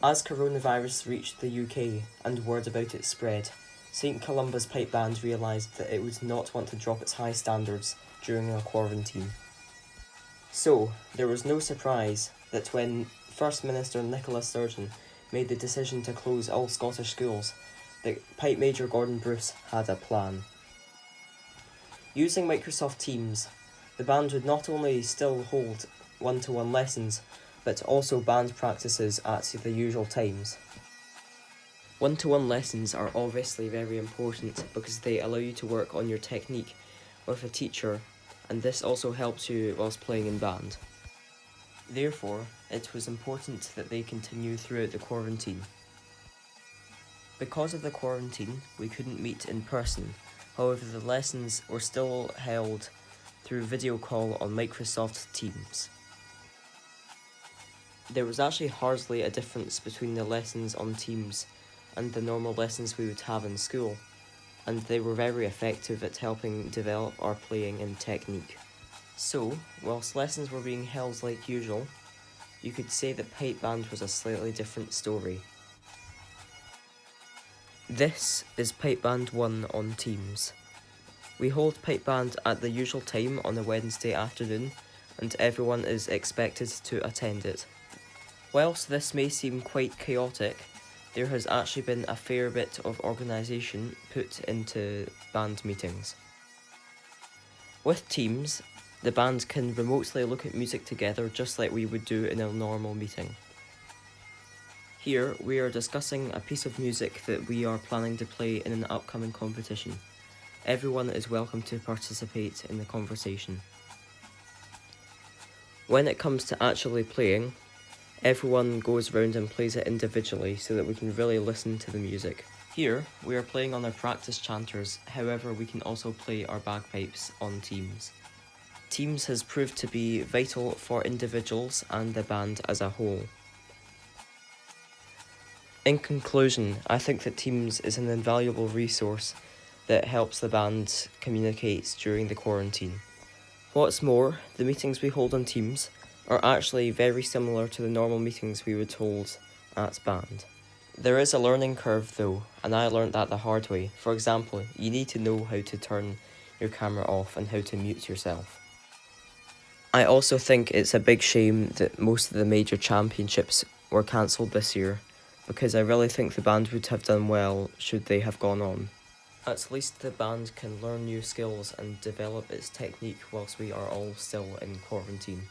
As coronavirus reached the UK and word about it spread, St Columba's pipe band realised that it would not want to drop its high standards during a quarantine. So, there was no surprise that when First Minister Nicola Sturgeon made the decision to close all Scottish schools, the Pipe Major Gordon Bruce had a plan. Using Microsoft Teams, the band would not only still hold one-to-one lessons, but also band practices at the usual times. One-to-one lessons are obviously very important because they allow you to work on your technique with a teacher, and this also helps you whilst playing in band. Therefore, it was important that they continue throughout the quarantine. Because of the quarantine, we couldn't meet in person. However, the lessons were still held through video call on Microsoft Teams. There was actually hardly a difference between the lessons on Teams and the normal lessons we would have in school, and they were very effective at helping develop our playing and technique. So, whilst lessons were being held like usual, you could say that pipe band was a slightly different story. This is Pipe Band 1 on Teams. We hold Pipe Band at the usual time on a Wednesday afternoon, and everyone is expected to attend it. Whilst this may seem quite chaotic, there has actually been a fair bit of organisation put into band meetings. With Teams, the band can remotely look at music together just like we would do in a normal meeting. Here, we are discussing a piece of music that we are planning to play in an upcoming competition. Everyone is welcome to participate in the conversation. When it comes to actually playing, everyone goes around and plays it individually so that we can really listen to the music. Here, we are playing on our practice chanters, however we can also play our bagpipes on Teams. Teams has proved to be vital for individuals and the band as a whole. In conclusion, I think that Teams is an invaluable resource that helps the band communicate during the quarantine. What's more, the meetings we hold on Teams are actually very similar to the normal meetings we would hold at band. There is a learning curve though, and I learnt that the hard way. For example, you need to know how to turn your camera off and how to mute yourself. I also think it's a big shame that most of the major championships were cancelled this year, because I really think the band would have done well should they have gone on. At least the band can learn new skills and develop its technique whilst we are all still in quarantine.